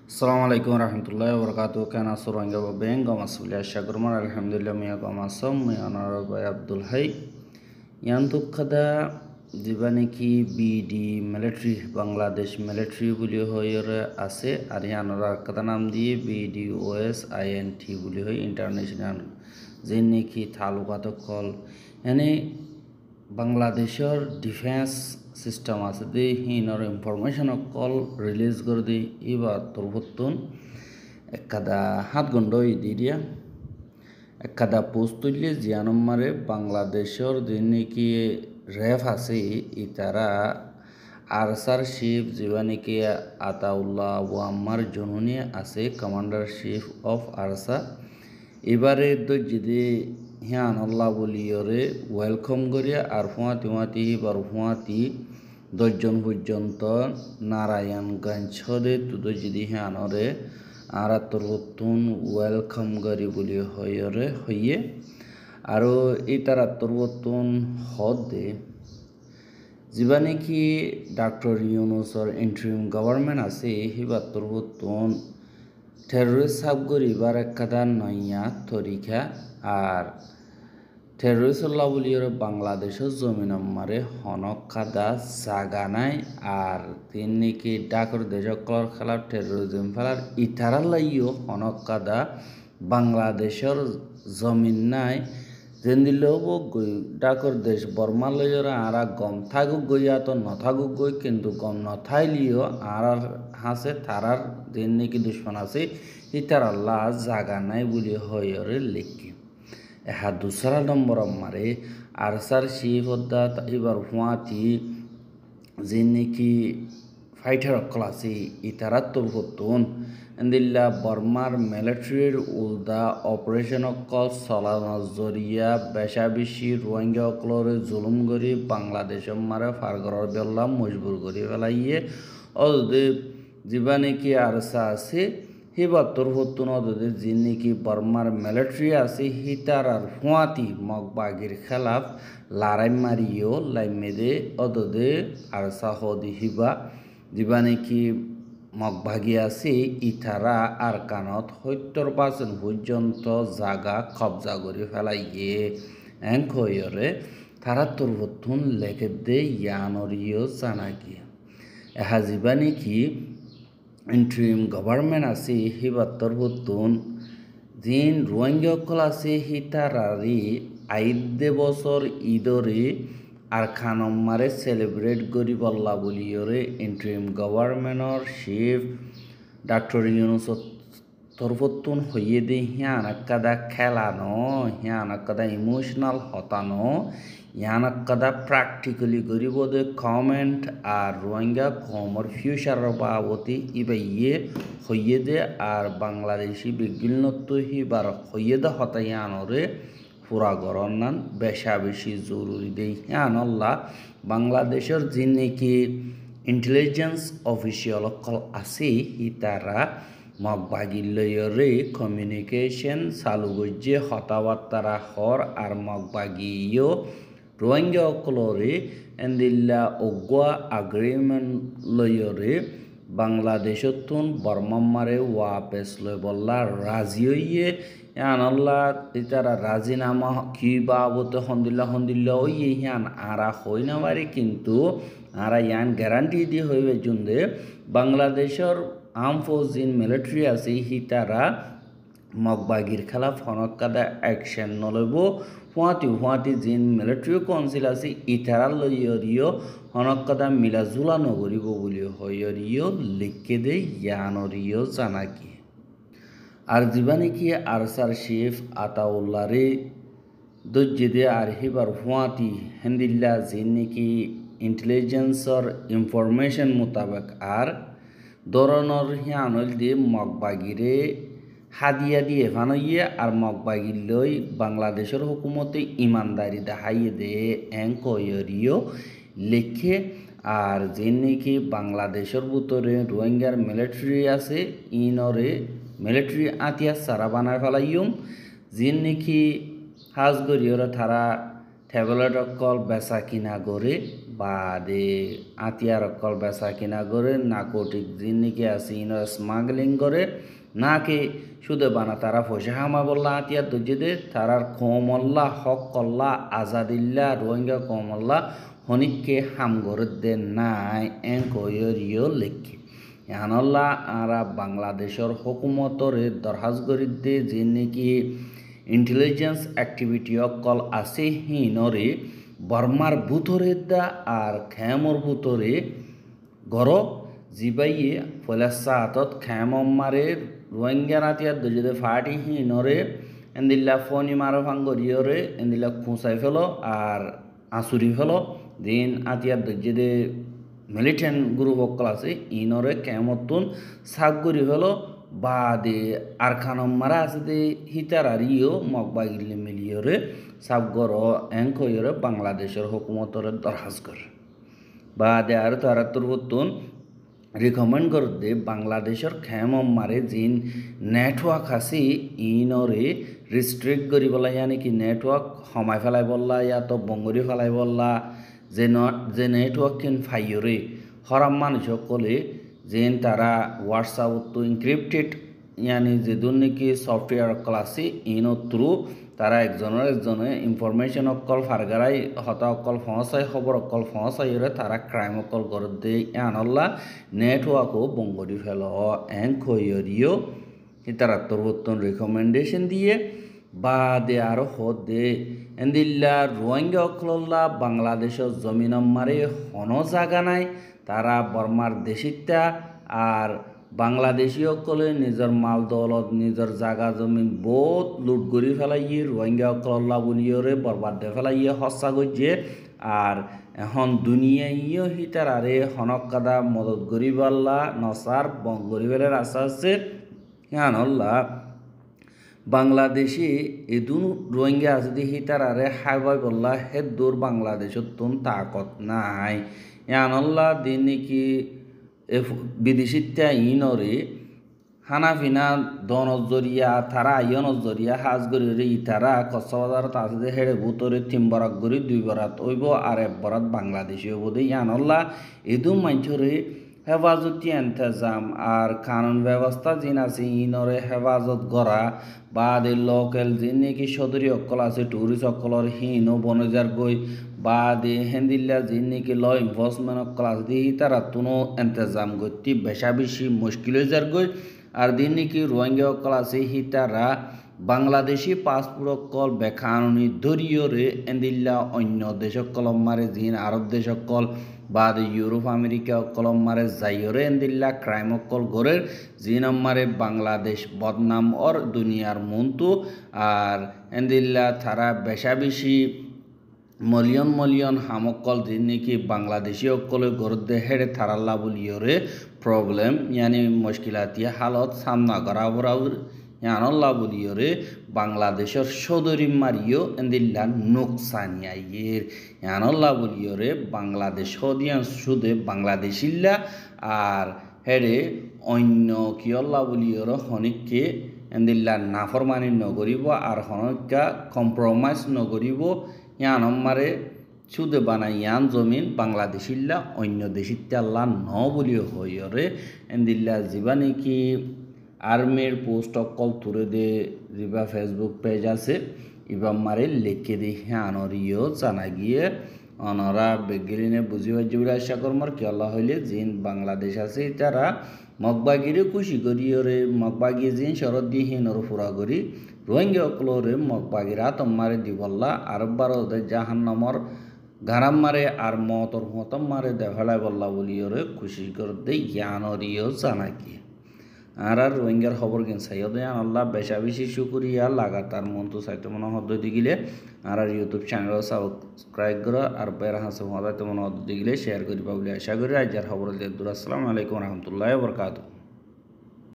আসসালামু আলাইকুম রহমতুল্লাহ বরকাত কেন সুরঙ্গা বেং গমাসুলিয়া শাগরমান আলহামদুলিল্লাহ মিয়া গমাসম মিয়ানার বাই আব্দুল হাই ইয়ান তুখাদা যিবা বিডি মিলিটারি বাংলাদেশ মিলিটারি বুলি হইরে আছে আর ইয়ানোর আরেকটা নাম দিয়ে BDOS-INT বুলি হয় ইন্টারন্যাশনাল যে নাকি তালুকাত কল এনে বাংলাদেশের ডিফেন্স সিস্টেম আছে দি হিনর ইনফরমেশন কল রিলিজ করে দি এবার তোরভত্তন একাদা হাত গন্ড দি দিয়া একাদা পোস্ট তুললে জিয়ানম্মারে বাংলাদেশের যে নাকি রেফ আছে ইতারা আরসার শিফ যেবা নাকি আতাউল্লাহ ওয়াম্মার জননী আছে কমান্ডার শিফ অফ আরসা এবারে তো যদি হিয়ান আল্লাহ বলিয়রে ওয়েলকাম করিয়া আর ফুয়াতি বার ফুয়াতি 10 জন পর্যন্ত নারায়ণগঞ্জ হদে তুদো যদি হিয়ানরে আর আত্মরবতুন ওয়েলকাম করি বলি হইয়ে আৰু এই তার আত্মরবতুন হদে যিবা নাকি ডাক্তার ইউনুসর ইন্টারিম গভর্নমেন্ট আছে হিবা আত্মরবতুন টেররিস্ট সাবগরি বার একদা নয়া তরিকা আর টেররিস্টল্লাহ বলিয়ে বাংলাদেশের জমিন মারে হনক কাদা জাগা নাই আর তিন নাকি ডাকর দেশকর খেলার টেররিজম ফেলার ইতারার লাইও হনক কাদা বাংলাদেশের জমিন নাই যেন দিলেও গই ডাকর দেশ বর্মা লইরা আরা গম থাকুক গইয়া তো নথাকুক গই কিন্তু গম নথাইলিও আর হাসে তারার যেন নাকি দুশ্মন আছে ইতারাল্লাহ জাগা নাই বলি হইরে লিখি এহা দুসরা নম্বর মারে আরসার শিফদা এবার হুয়াতি যে নাকি ফাইটার অকল আছে ইতারা তোরভতুন এন্দিল্লা বর্মার মিলিটারির উল্দা অপারেশন অকল চলানোর জরিয়া বেশা বেশি রোহিঙ্গা অকলরে জুলুম করি বাংলাদেশের মারে ফারগরর বেল্লা মজবুর করি ফেলাইয়ে অদে যিবা নাকি আরসা আছে হিবা তোরভতুন অদে যে নাকি বর্মার মিলিটারি আছে হিতার আর হুয়াতি মগবাগির খেলাফ লড়াই মারিও লাইমেদে অদে আরসা হদি হিবা যিবা নাকি মগভাগি আছে ইথারা আর কানত 70% পর্যন্ত জাগা কবজা করে ফেলাইয়ে এঙ্ক হইরে তারা তোরভতুন লেখে দে ইয়ানরিও জানাকি এহা যিবা নাকি ইন্টারিম গভর্নমেন্ট আছে হিবার তোরভতুন যিন রোহিঙ্গা অকল আছে হিতারারি আইদে বছর ঈদরে আর খানম্মারে সেলিব্রেট করি বল্লা বলিয়রে ইন্টারিম গভর্নমেন্টর শিফ ডাক্তার ইউনুস তোরভতুন হইয়ে দে হিয়ান একদা খেলানো হিয়ান একদা ইমোশনাল হতানো ইয়ান একদা প্র্যাকটিক্যালি করিব দে কমেন্ট আর রোহিঙ্গা কমর ফিউচার বাবতি ইয়ে হইয়ে দে আর বাংলাদেশি বিজ্ঞানত হিবার হইয়ে দে হতাইয়ানরে পুরা গরম নান বেশা বেশি জরুরি দেই আল্লাহ বাংলাদেশের যে নাকি ইন্টেলিজেন্স অফিসিয়াল অকল আছে তারা মগবাগির লয়রে কমিউনিকেশন চালু গজ্জে হতাবার্তারা হর আর মগবাগিও রোহিঙ্গা অকলরে এন্দিল্লা অগুয়া আগ্রিমেন্ট লয়রে বাংলাদেশতুন বর্মাম্মারে ওয়াপেস লয় বল্লা রাজি হইয়ে আল্লাহ ইতারা রাজিনামা কি বাবতে হন্দিল্লা ওই ইয়ান আরা হই না পারে কিন্তু আরা ইয়ান গ্যারান্টি দিয়ে হইবে জুন্দে বাংলাদেশের আর্ম ফোর্স ইন মিলিটারি আছে তারা মগবাগির খেলাফ হনকাদা অ্যাকশন নলব হুয়াতি জিন মিলিটারি কাউন্সিল আছে ইতারা লইয়রিও হনকাদা মিলাজুলা নগরিব বলি হইয়রিও লিখে দে ইয়ানরিও জানাকি আর যিবা নাকি আরসার শিফ আতাউল্লাহরে দজ্জে দে আর হিবার হুয়াতি হেন্দিল্লা যে নাকি ইন্টেলিজেন্সর ইনফরমেশন মোতাবেক আর ধরনের হিয়ানল দিয়ে মগবাগিরে হাদিয়া দিয়ে ফানইয়ে আর মগবাগির লই বাংলাদেশের হুকুমতে ইমানদারি দেখাইয়ে দে এঙ্কয়রিও লেখে আর যে নাকি বাংলাদেশের ভিতরে রোহিঙ্গার মিলিটারি আছে ইনরে মিলিটারি আতিয়া সারা বানায় ফেলাইম যে নাকি হাজ গরিয়রা তারা ট্যাবলেট অকল বেচা কিনা করে বাদে আতিয়ার অকল বেচা কিনা করে নাকোটিক জিনিকে আছে ইনো স্মাগলিং করে নাকি শুধু বানা তারা পয়সা হামা বললা আতিয়ার দর্জিদে তারার কমল্লা হক কল্লা আজাদিল্লা রোহিঙ্গা কমল্লা হনিককে হাম করে দে নাই এন কইরিও লেখি এহানল্লা আরা বাংলাদেশের হুকুমতরে দরহাজ গরিদ্দে যে নাকি ইন্টেলিজেন্স অ্যাক্টিভিটি অকল আছে হিনরে বর্মার ভূতরে দা আর খেমর ভূতরে গর জিবাইয়ে ফলাসা হাতত খেমম মারে রোহিঙ্গা নাতিয়ার দজুদে ফাটি হিনরে এন্দিল্লা ফনি মারো ভাঙ্গরিয়রে এন্দিল্লা খুঁচাই ফেলো আর আঁচুরি ফেলো দিন আতিয়ার দজুদে মিলিটেন্ট গ্রুপ অকল আছে ইনরে কেমতুন সাগরি হলো বাদে আর খানম মারা আছে দে হিতারারিও মগবাগিলে মিলিয়রে সাবগর এঙ্কয়রে বাংলাদেশের হুকুমতরে দরখাজ করে বাদে আর তারা তুরবতুন রিকমেন্ড করে দে বাংলাদেশের খেমম মারে জিন নেটওয়ার্ক আছে ইনরে রিস্ট্রিক্ট করি বলা ইয়ানি কি নেটওয়ার্ক সমাই ফেলাই বললা ইয়া তো বঙ্গরি ফেলাই বললা যে নেটওয়ার্ক কিন ফাইয়রে হরাম মানুষ সকলে যেন তারা হোয়াটসঅ্যাপ তো ইনক্রিপ্টেড ইয়ানি যে নাকি সফটওয়্যার অকল আছে ইনো থ্রু তারা একজনে ইনফরমেশন অকল ফারগারাই হতা অকল ফসাই খবর অকল ফসাইরে তারা ক্রাইম অকল করে দে আনল্লা নেটওয়ার্কও বঙ্গরি ফেল এন খৈরিও তারা তোর রিকমেন্ডেশন দিয়ে বাদে আরো হদে এন্দিল্লা রোহিঙ্গা অকল্লা বাংলাদেশের জমিন মারে হন জাগা নাই তারা বর্মার দেশিতা আর বাংলাদেশী অকলে নিজের মাল দৌলত নিজের জাগা জমিন বহুত লুট করি ফেলাইয়ে রোহিঙ্গা অকল্লা বলিয়রে বরবাদ দে ফেলাইয়ে হসা গজ্জে আর এখন দুনিয়াইও হিতার আরে হনক কাদা মদত গরিবাল্লা নসার বং গরিবের আশা আছে হ্যাঁ বাংলাদেশি এদুন রোহিঙ্গা আছে দেখি তারারে হাইবাই বললা হে দূর বাংলাদেশত তুন তাকত নাই ইয়ানল্লা দিন নাকি বিদেশিত্যা ইনরে হানাফিনা দনত জরিয়া তারা আইয়নত জরিয়া হাজ গরিরে ইতারা কক্সবাজারত আছে যে হেড়ে ভূতরে 3 বরাত গরি 2 বরাত হইব আর 1 বরাত বাংলাদেশি হইব দে ইয়ানল্লা এদুম মাইছরে হেফাজতি এন্তেজাম আর কানুন ব্যবস্থা জিন আছে ইনরে হেফাজত গড়া বাদে লোকাল জিন নাকি সদরি অকল আছে টুরিস্ট অকলর হিনো বনজার গই বাদে হেন্দিল্লা জিন নাকি ল এনফোর্সমেন্ট অকল আছে দিহি তারা তুনো এন্তেজাম গতি বেশা বেশি মুশকিল হয়ে যার গই আর দিন নাকি রোহিঙ্গা অকল আছে হি তারা বাংলাদেশি পাসপোর্ট অকল বেকানুনি ধরিয়রে এন্দিল্লা অন্য দেশ কলম মারে জিন আরব দেশ অকল বাদে ইউরোপ আমেরিকা কলম মারে যাইরে এন্দিল্লা ক্রাইম অকল গরের জিনম মারে বাংলাদেশ বদনাম অর দুনিয়ার মন্তু আর এন্দিল্লা তারা বেশা বেশি মলিয়ন হামকল দিন নাকি বাংলাদেশি অকলে গরদে হেড়ে থারাল্লা বলিয়রে প্রবলেম ইয়ানি মুশকিলাতিয়া হালত সামনা করা বরাবর ইয়ানল্লা বলিয়রে বাংলাদেশের সদরি মারিও এন্দিল্লা নোকসানিয়াইয়ের ইয়ানল্লা বলিয়রে বাংলাদেশ হদিয়ান সুদে বাংলাদেশিল্লা আর হেড়ে অন্য কিয়ল্লা বলিয়র হনিককে এন্দিল্লা নাফরমানি নগরিব আর হনিকা কম্প্রোমাইজ নগরিব ইয়ানম মারে সুদে বানাই ইয়ান জমিন বাংলাদেশিল্লা অন্য দেশিত্যাল্লা ন বলিও হইরে এন্দিল্লা যিবা নাকি আর্মির পোস্ট অকল তুলে দে যা ফেসবুক পেজ আছে ইবা মারে লেখে দি হ্যানরিও জানা গিয়ে অনরা বেগিরিনে বুঝি বলে আশা কর্মর কি আল্লাহ হইলে জিন বাংলাদেশ আছে তারা মগবাগিরে খুশি করিয়রে মগবাগি জিন শরৎ দিয়ে হিনর ফুরা করি রোহিঙ্গা অকলরে মগবাগিরা তোমারে দিবল্লা আরববার ওদের জাহান্নামর গারাম মারে আর মতর মতম মারে দেখালাই বল্লা বলিয়রে খুশি করে দে জ্ঞানরিও জানা কি আর রোহিঙ্গার খবর কিন সাইয়দে আল্লাহ বেশা বেশি শুকরিয়া লাগাতার মন তো সাইতে মনে হদ্দি গিলে আর ইউটিউব চ্যানেল সাবস্ক্রাইব করা আর বেড়া হাসে মনে হদ্দি গিলে শেয়ার করিবা বলে আশা করি আজ খবর দিয়ে আসসালামু আলাইকুম রহমতুল্লাহ বরকাতুহ।